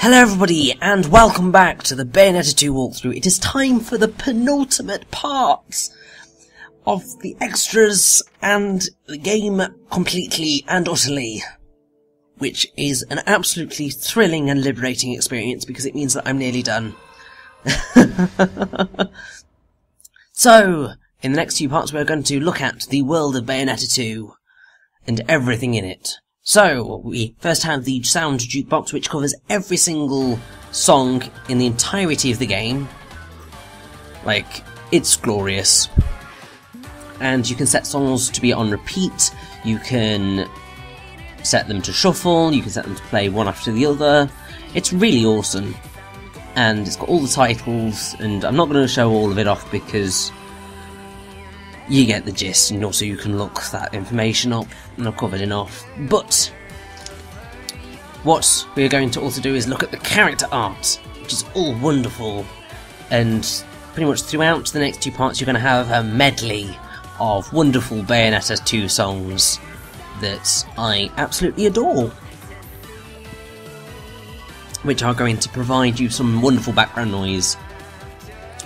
Hello everybody, and welcome back to the Bayonetta 2 walkthrough. It is time for the penultimate part of the extras and the game completely and utterly, which is an absolutely thrilling and liberating experience because it means that I'm nearly done. So, in the next few parts we're going to look at the world of Bayonetta 2 and everything in it. So, we first have the sound jukebox, which covers every single song in the entirety of the game. Like, it's glorious. And you can set songs to be on repeat, you can set them to shuffle, you can set them to play one after the other. It's really awesome. And it's got all the titles, and I'm not going to show all of it off because you get the gist, and also you can look that information up, and I've covered enough. But what we're going to also do is look at the character art, which is all wonderful, and pretty much throughout the next two parts you're going to have a medley of wonderful Bayonetta 2 songs that I absolutely adore, which are going to provide you some wonderful background noise,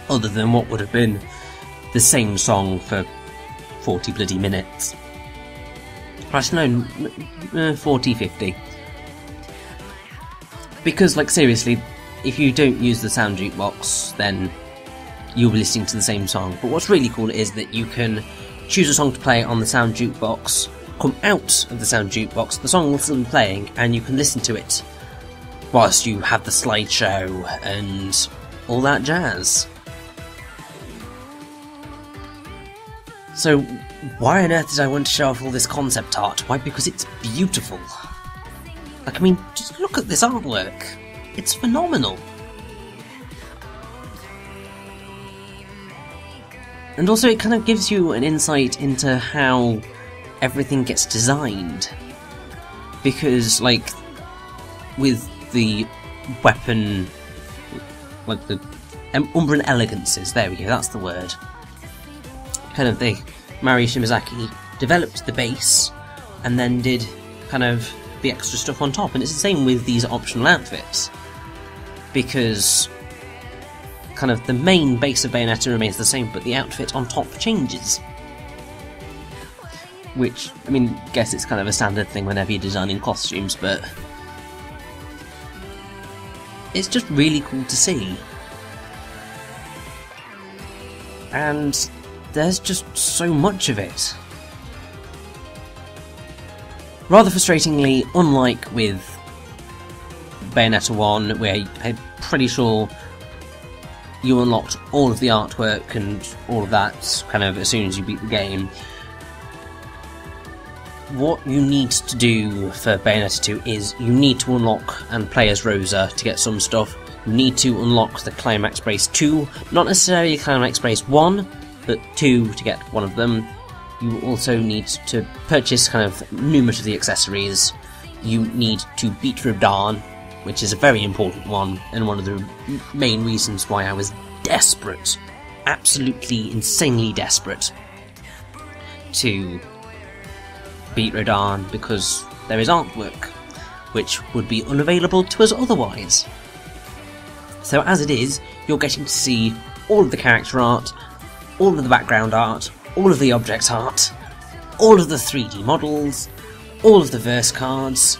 other than what would have been the same song for 40 bloody minutes. Actually, no, 40, 50. Because, like, seriously, if you don't use the sound jukebox, then you'll be listening to the same song. But what's really cool is that you can choose a song to play on the sound jukebox, come out of the sound jukebox, the song will still be playing, and you can listen to it whilst you have the slideshow and all that jazz. So, why on earth did I want to show off all this concept art? Why? Because it's beautiful. Like, I mean, just look at this artwork. It's phenomenal. And also it kind of gives you an insight into how everything gets designed. Because, like, with the weapon, like the Umbran elegances, there we go, that's the word. Kind of, Mari Shimazaki developed the base and then did kind of the extra stuff on top, and it's the same with these optional outfits, because kind of the main base of Bayonetta remains the same, but the outfit on top changes. Which, I mean, I guess it's kind of a standard thing whenever you're designing costumes, but it's just really cool to see. And there's just so much of it. Rather frustratingly, unlike with Bayonetta 1, where I'm pretty sure you unlocked all of the artwork and all of that kind of as soon as you beat the game, what you need to do for Bayonetta 2 is you need to unlock and play as Rosa to get some stuff. You need to unlock the Climax Brace 2, not necessarily Climax Brace 1, but 2 to get one of them. You also need to purchase kind of numerous of the accessories. You need to beat Radahn, which is a very important one, and one of the main reasons why I was desperate, absolutely insanely desperate, to beat Radahn, because there is artwork, which would be unavailable to us otherwise. So as it is, you're getting to see all of the character art, all of the background art, all of the object art, all of the 3D models, all of the verse cards,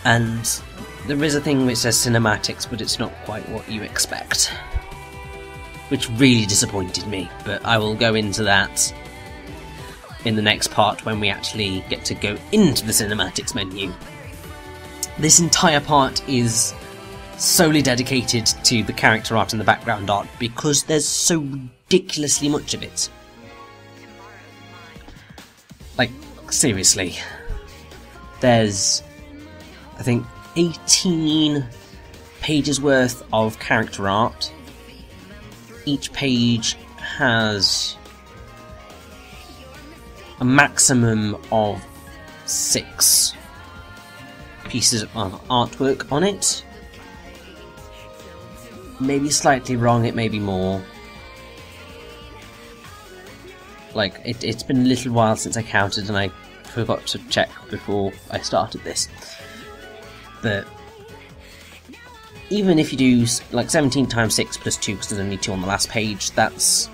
and there is a thing which says cinematics, but it's not quite what you expect, which really disappointed me, but I will go into that in the next part when we actually get to go into the cinematics menu. This entire part is solely dedicated to the character art and the background art because there's so ridiculously much of it. Like, seriously. There's, I think, 18 pages worth of character art. Each page has a maximum of 6 pieces of artwork on it. Maybe slightly wrong, it may be more. Like, it's been a little while since I counted and I forgot to check before I started this. But even if you do like 17 times 6 plus 2, because there's only 2 on the last page, that's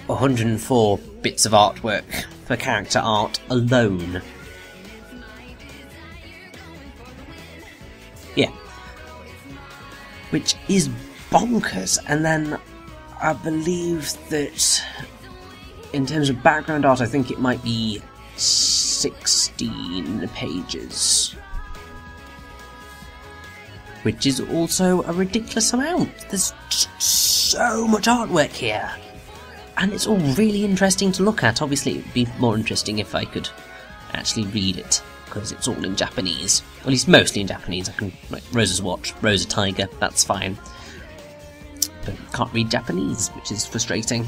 104 bits of artwork for character art alone. Yeah. Which is bonkers. And then I believe that in terms of background art, I think it might be 16 pages. Which is also a ridiculous amount. There's just so much artwork here. And it's all really interesting to look at. Obviously, it would be more interesting if I could actually read it, because it's all in Japanese. Or at least mostly in Japanese. I can, like, Rosa's watch, Rosa Tiger, that's fine. But I can't read Japanese, which is frustrating.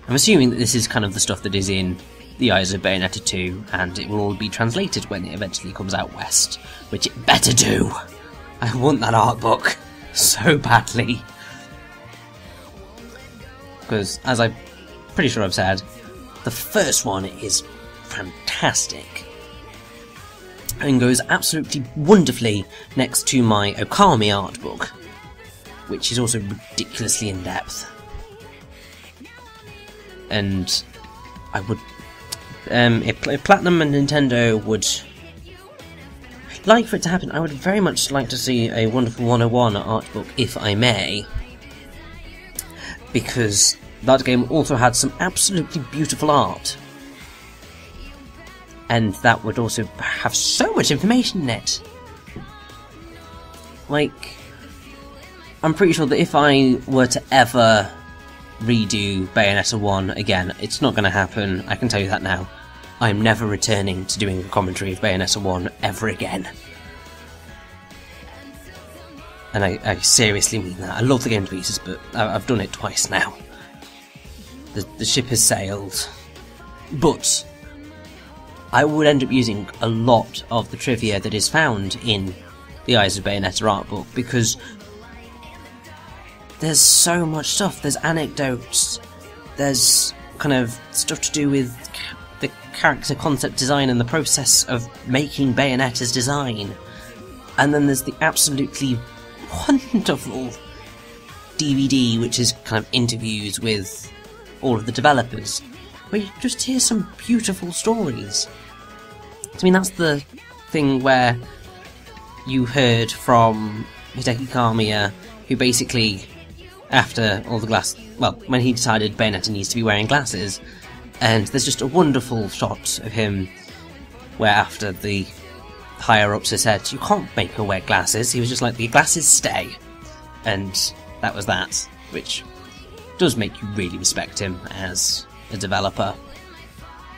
I'm assuming that this is kind of the stuff that is in The Eyes of Bayonetta 2, and it will all be translated when it eventually comes out west, which it better do! I want that art book so badly. Because, as I'm pretty sure I've said, the first one is fantastic. And goes absolutely wonderfully next to my Okami art book, which is also ridiculously in-depth. And I would... if Platinum and Nintendo would like for it to happen, I would very much like to see a Wonderful 101 art book, if I may. Because that game also had some absolutely beautiful art. And that would also have so much information in it. Like, I'm pretty sure that if I were to ever redo Bayonetta 1 again, it's not going to happen, I can tell you that now. I'm never returning to doing a commentary of Bayonetta 1 ever again. And I seriously mean that. I love the game to pieces, but I've done it twice now. The ship has sailed. But I would end up using a lot of the trivia that is found in the Eyes of Bayonetta art book, because there's so much stuff. There's anecdotes, there's kind of stuff to do with the character concept design and the process of making Bayonetta's design. And then there's the absolutely wonderful DVD, which is kind of interviews with all of the developers, where you just hear some beautiful stories. I mean, that's the thing where you heard from Hideki Kamiya, who basically, after all the glass... well, when he decided Bayonetta needs to be wearing glasses, and there's just a wonderful shot of him where after the higher-ups had said, you can't make her wear glasses, he was just like, the glasses stay. And that was that, which does make you really respect him as a developer.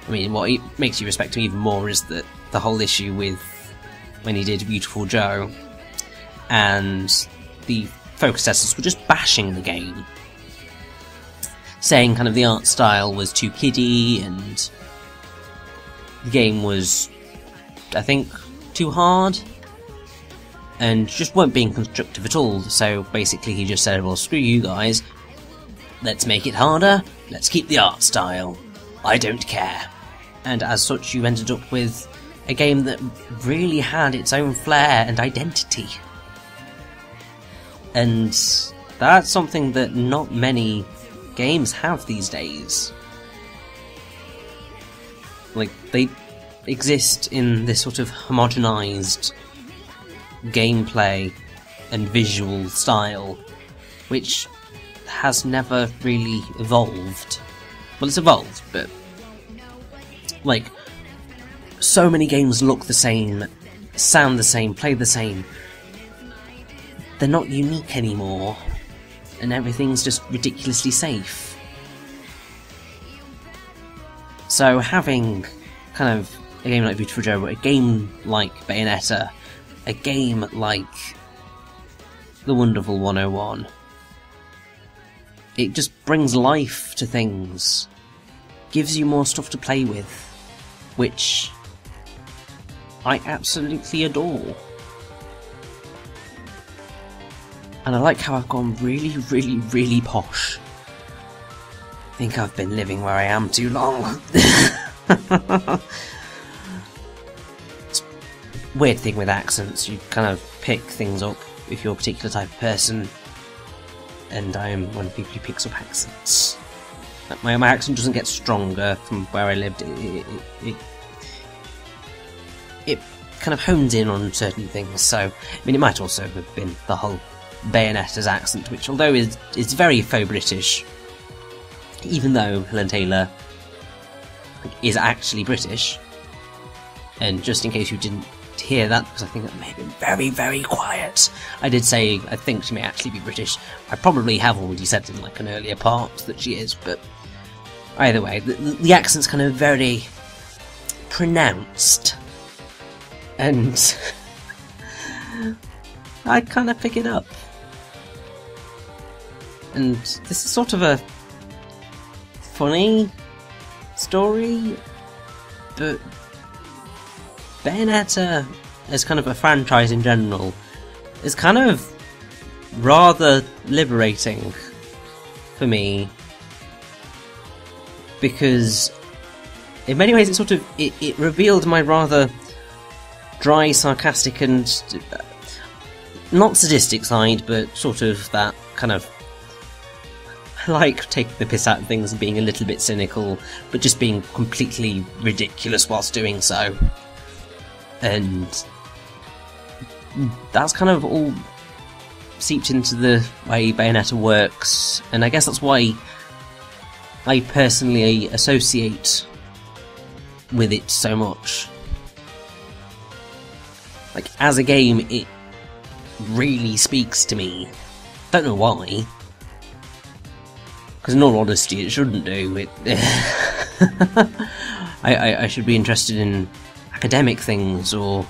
I mean, what makes you respect him even more is that the whole issue with when he did Beautiful Joe, and the focus testers were just bashing the game, saying kind of the art style was too kiddie, and the game was, I think, too hard, and just weren't being constructive at all. So basically he just said, well, screw you guys, let's make it harder, let's keep the art style, I don't care. And as such you ended up with a game that really had its own flair and identity. And that's something that not many games have these days. Like, they exist in this sort of homogenized gameplay and visual style, which has never really evolved. Well, it's evolved, but like, so many games look the same, sound the same, play the same. They're not unique anymore, and everything's just ridiculously safe. So having kind of a game like Beautiful Joe, a game like Bayonetta, a game like The Wonderful 101, it just brings life to things, gives you more stuff to play with, which I absolutely adore. And I like how I've gone really, really, really posh. I think I've been living where I am too long. weird thing with accents. You kind of pick things up if you're a particular type of person, and I am one of the people who picks up accents. My accent doesn't get stronger from where I lived. It kind of hones in on certain things. So, I mean, it might also have been the whole Bayonetta's accent, which, although is very faux British, even though Helen Taylor is actually British. And just in case you didn't hear that, because I think that may have been very, very quiet, I did say I think she may actually be British. I probably have already said in like an earlier part that she is, but either way, the accent's kind of very pronounced, and I kind of pick it up. And this is sort of a funny story, but Bayonetta, as kind of a franchise in general, is kind of rather liberating for me, because in many ways it revealed my rather dry, sarcastic and not sadistic side, but sort of that kind of like taking the piss out of things and being a little bit cynical, but just being completely ridiculous whilst doing so. And that's kind of all seeped into the way Bayonetta works, and I guess that's why I personally associate with it so much. Like, as a game, it really speaks to me. Don't know why. Because in all honesty, it shouldn't do. I should be interested in academic things, or,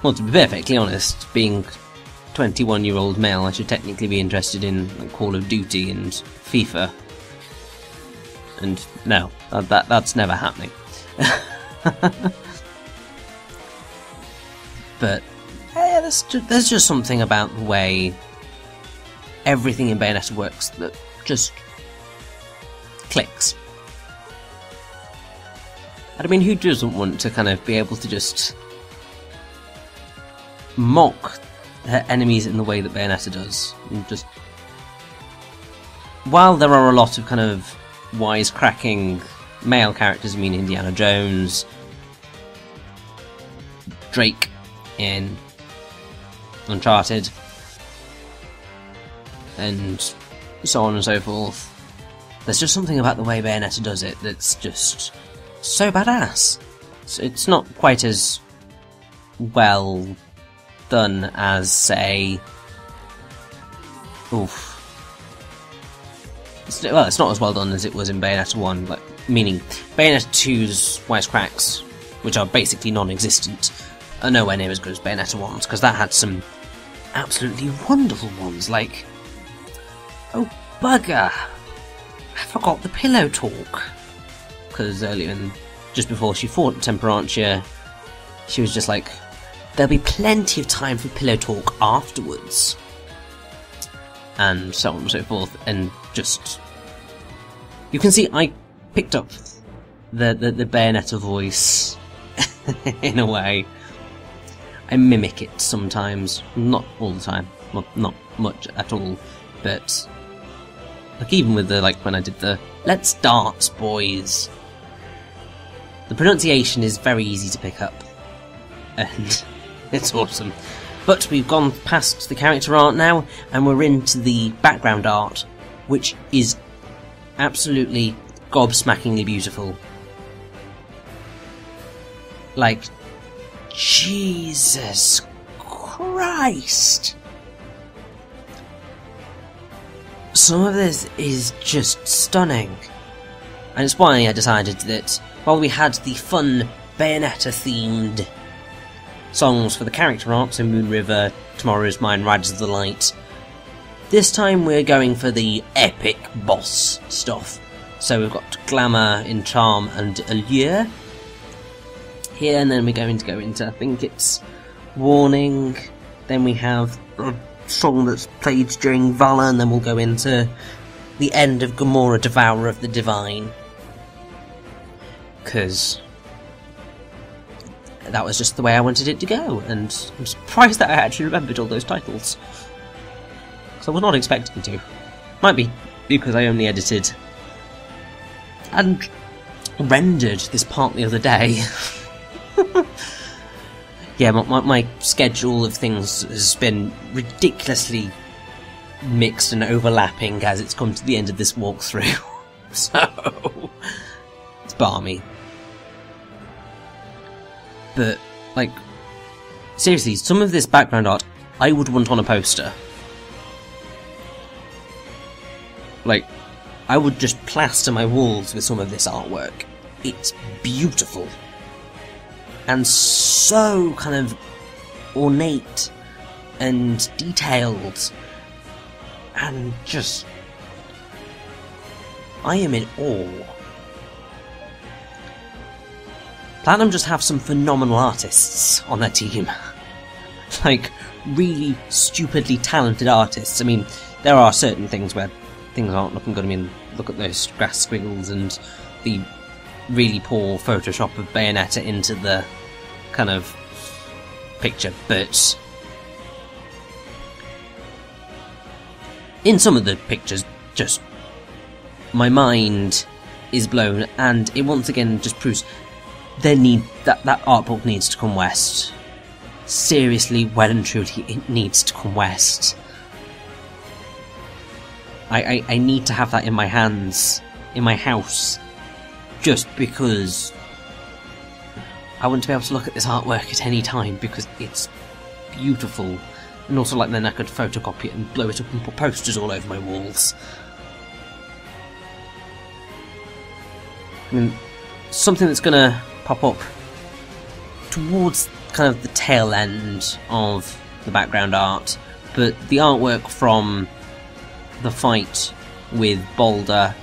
well, to be perfectly honest, being 21-year-old male, I should technically be interested in like, Call of Duty and FIFA. And no, that's never happening. But yeah, there's just something about the way everything in Bayonetta works that just clicks. I mean, who doesn't want to kind of be able to just mock her enemies in the way that Bayonetta does? And just, while there are a lot of kind of wisecracking male characters, I mean Indiana Jones, Drake in Uncharted, and so on and so forth, there's just something about the way Bayonetta does it that's just so badass. So it's not quite as well done as, say, it's not as well done as it was in Bayonetta 1, like, meaning Bayonetta 2's wisecracks, which are basically non-existent, are nowhere near as good as Bayonetta 1's, because that had some absolutely wonderful ones, like, oh bugger, I forgot the pillow talk. Because earlier, just before she fought Temperantia, she was just like, there'll be plenty of time for pillow talk afterwards. And so on and so forth, and just, you can see I picked up the Bayonetta voice in a way. I mimic it sometimes, not all the time, well, not much at all, but like even with the, like when I did the "Let's dance, boys," the pronunciation is very easy to pick up, and it's awesome. But we've gone past the character art now, and we're into the background art, which is absolutely gobsmackingly beautiful. Like, Jesus Christ! Some of this is just stunning. And it's why I decided that while we had the fun Bayonetta-themed songs for the character art, so Moon River, Tomorrow's Mine, Riders of the Light, this time we're going for the epic boss stuff. So we've got Glamour, Charm, and Allure here, and then we're going to go into, I think it's Warning, then we have a song that's played during Valor, and then we'll go into the end of Gamora, Devourer of the Divine. Because that was just the way I wanted it to go, and I'm surprised that I actually remembered all those titles. Because I was not expecting to. Might be because I only edited and rendered this part the other day. Yeah, my schedule of things has been ridiculously mixed and overlapping as it's come to the end of this walkthrough. So, it's balmy. But, like, seriously, some of this background art I would want on a poster. Like, I would just plaster my walls with some of this artwork. It's beautiful. And so kind of ornate and detailed. And just... I am in awe. Platinum just have some phenomenal artists on their team. Like, really stupidly talented artists. I mean, there are certain things where things aren't looking good. I mean, look at those grass squiggles and the really poor Photoshop of Bayonetta into the kind of picture, but in some of the pictures, just my mind is blown, and it once again just proves that art book needs to come west. Seriously, well and truly, it needs to come west. I need to have that in my hands, in my house, just because I want to be able to look at this artwork at any time, because it's beautiful. And also, like, then I could photocopy it and blow it up and put posters all over my walls. I mean, something that's gonna pop up towards kind of the tail end of the background art, but the artwork from the fight with Boulder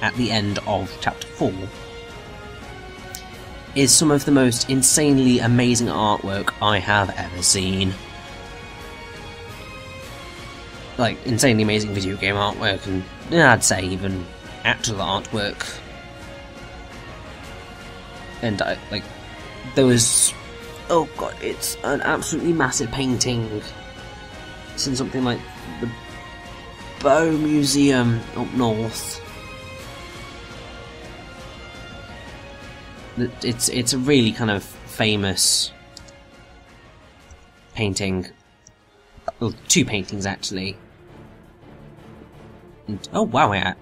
at the end of Chapter 4 is some of the most insanely amazing artwork I have ever seen. Like, insanely amazing video game artwork, and I'd say even actual artwork. And like, there was, oh god, it's an absolutely massive painting. It's in something like the Bow Museum up north. It's a really kind of famous painting. Well, two paintings actually. And, oh wow,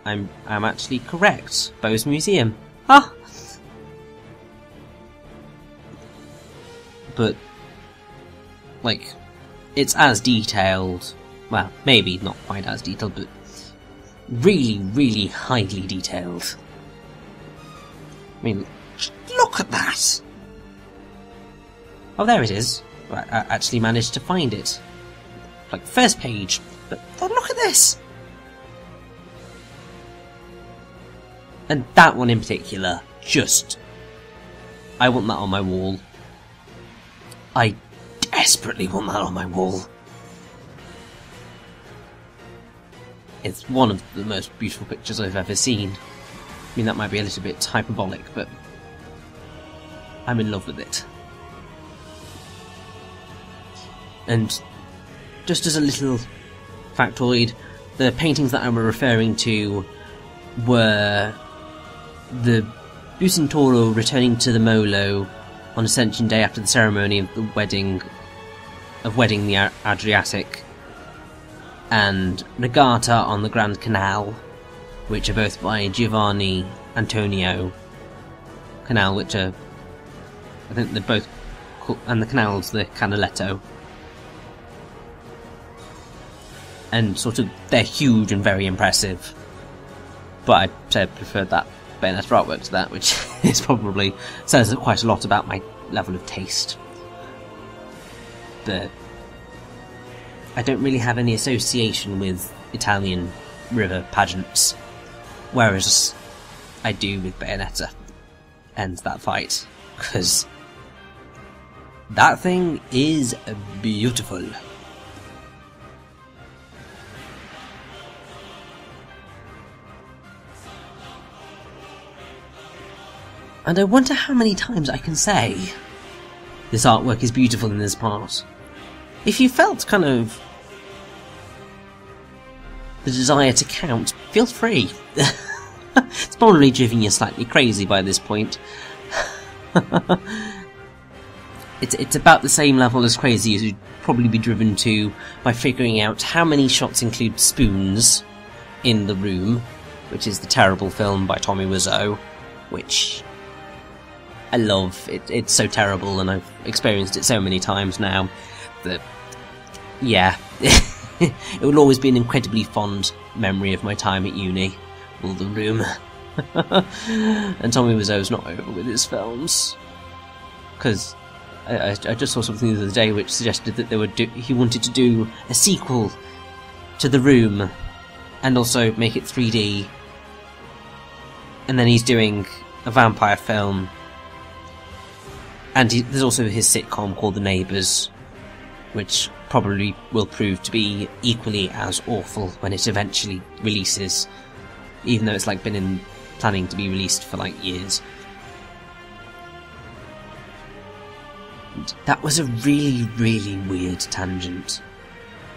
I'm actually correct. Bow's Museum. Ah. But like, it's as detailed. Well, maybe not quite as detailed, but really, really highly detailed. I mean, look at that! Oh, there it is. I actually managed to find it. Like, first page. But oh, look at this! And that one in particular, just... I want that on my wall. I desperately want that on my wall. It's one of the most beautiful pictures I've ever seen. I mean, that might be a little bit hyperbolic, but I'm in love with it. And just as a little factoid, the paintings that I were referring to were the Bucentoro returning to the Molo on Ascension Day after the ceremony of the wedding the Adriatic, and Regatta on the Grand Canal, which are both by Giovanni Antonio. Canal, which are, I think they're both called, and the canal's the Canaletto. And sort of, they're huge and very impressive. But I'd say I preferred that Bayonetta artwork to that, which is probably says quite a lot about my level of taste. But I don't really have any association with Italian river pageants, whereas I do with Bayonetta and that fight, because that thing is beautiful. And I wonder how many times I can say this artwork is beautiful in this part. If you felt kind of the desire to count, feel free. It's probably driven you slightly crazy by this point. It's about the same level as crazy as you'd probably be driven to by figuring out how many shots include spoons in the room, which is the terrible film by Tommy Wiseau, which I love. It's so terrible, and I've experienced it so many times now that, yeah, it will always be an incredibly fond memory of my time at uni, or The Room. And Tommy Wiseau's not over with his films, because I just saw something the other day which suggested that he wanted to do a sequel to The Room, and also make it 3D, and then he's doing a vampire film, and there's also his sitcom called The Neighbours, which probably will prove to be equally as awful when it eventually releases, even though it's like been planning to be released for like years. And that was a really, really weird tangent.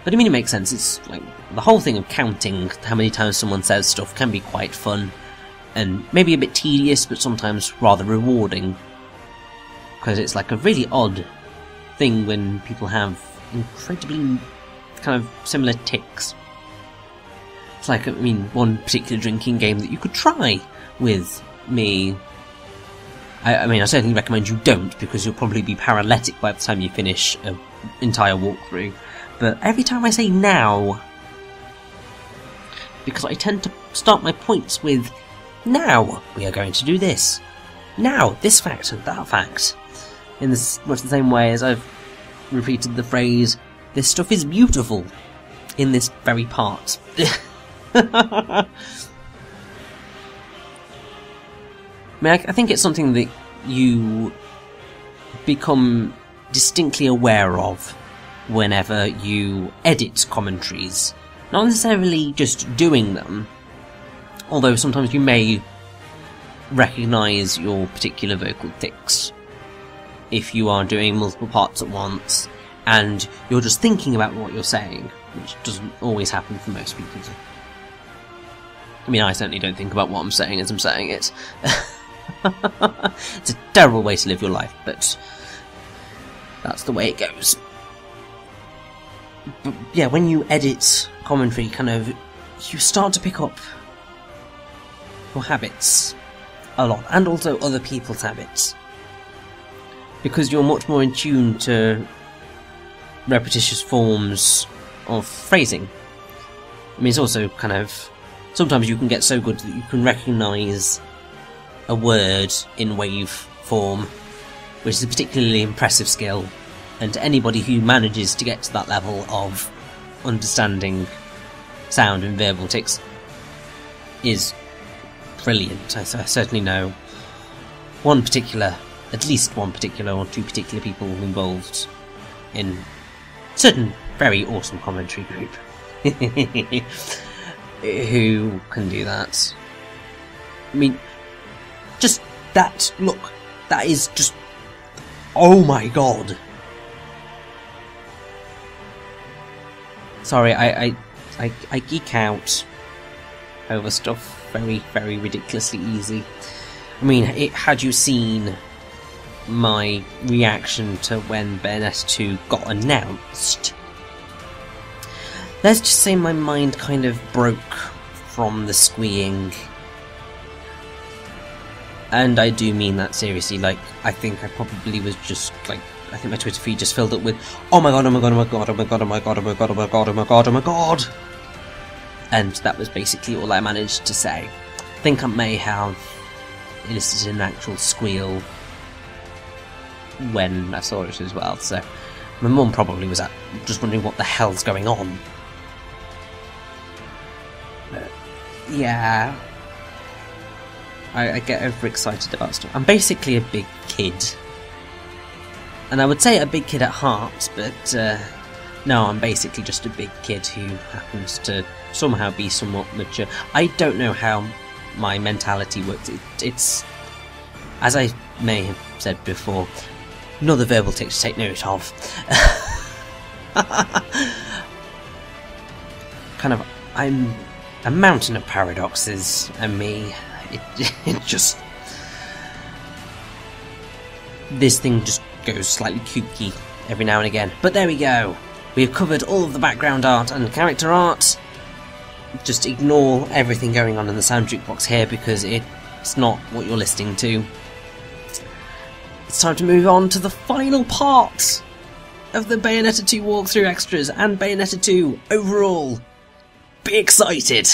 But I mean, it makes sense. It's like the whole thing of counting how many times someone says stuff can be quite fun, and maybe a bit tedious, but sometimes rather rewarding. Because it's like a really odd thing when people have incredibly kind of similar tics. It's like, I mean, one particular drinking game that you could try with me. I mean, I certainly recommend you don't, because you'll probably be paralytic by the time you finish an entire walkthrough. But every time I say now, because I tend to start my points with, now we are going to do this. Now, this fact and that fact. In much the same way as I've repeated the phrase, this stuff is beautiful, in this very part. I mean, I think it's something that you become distinctly aware of whenever you edit commentaries. Not necessarily just doing them, although sometimes you may recognise your particular vocal tics if you are doing multiple parts at once and you're just thinking about what you're saying, which doesn't always happen for most people. I mean, I certainly don't think about what I'm saying as I'm saying it. It's a terrible way to live your life, but that's the way it goes. But yeah, when you edit commentary, you start to pick up your habits a lot, and also other people's habits, because you're much more in tune to repetitious forms of phrasing. I mean, it's also sometimes you can get so good that you can recognise a word in wave form, which is a particularly impressive skill, and anybody who manages to get to that level of understanding sound and verbal tics is brilliant. I certainly know at least one particular or two particular people involved in certain very awesome commentary group who can do that. I mean, just that look, that is just, oh my god. Sorry, I geek out over stuff very, very ridiculously easy. I mean, had you seen my reaction to when Bayonetta 2 got announced, let's just say my mind kind of broke from the squeeing. And I do mean that seriously. Like, I think I probably was just like, I think my Twitter feed just filled up with, oh my god, oh my god, oh my god, oh my god, oh my god, oh my god, oh my god, oh my god, oh my god. And that was basically all I managed to say. I think I may have elicited an actual squeal when I saw it as well, so my mum probably was just wondering what the hell's going on. But, yeah, I get overexcited about stuff. I'm basically a big kid. And I would say a big kid at heart, but no, I'm basically just a big kid who happens to somehow be somewhat mature. I don't know how my mentality works. It's, as I may have said before, Another verbal tick to take note of. Kind of, I'm a mountain of paradoxes, and me, it just... This thing just goes slightly kooky every now and again. But there we go! We have covered all of the background art and character art. Just ignore everything going on in the sound jukebox here because it's not what you're listening to. It's time to move on to the final part of the Bayonetta 2 walkthrough extras and Bayonetta 2 overall. Be excited!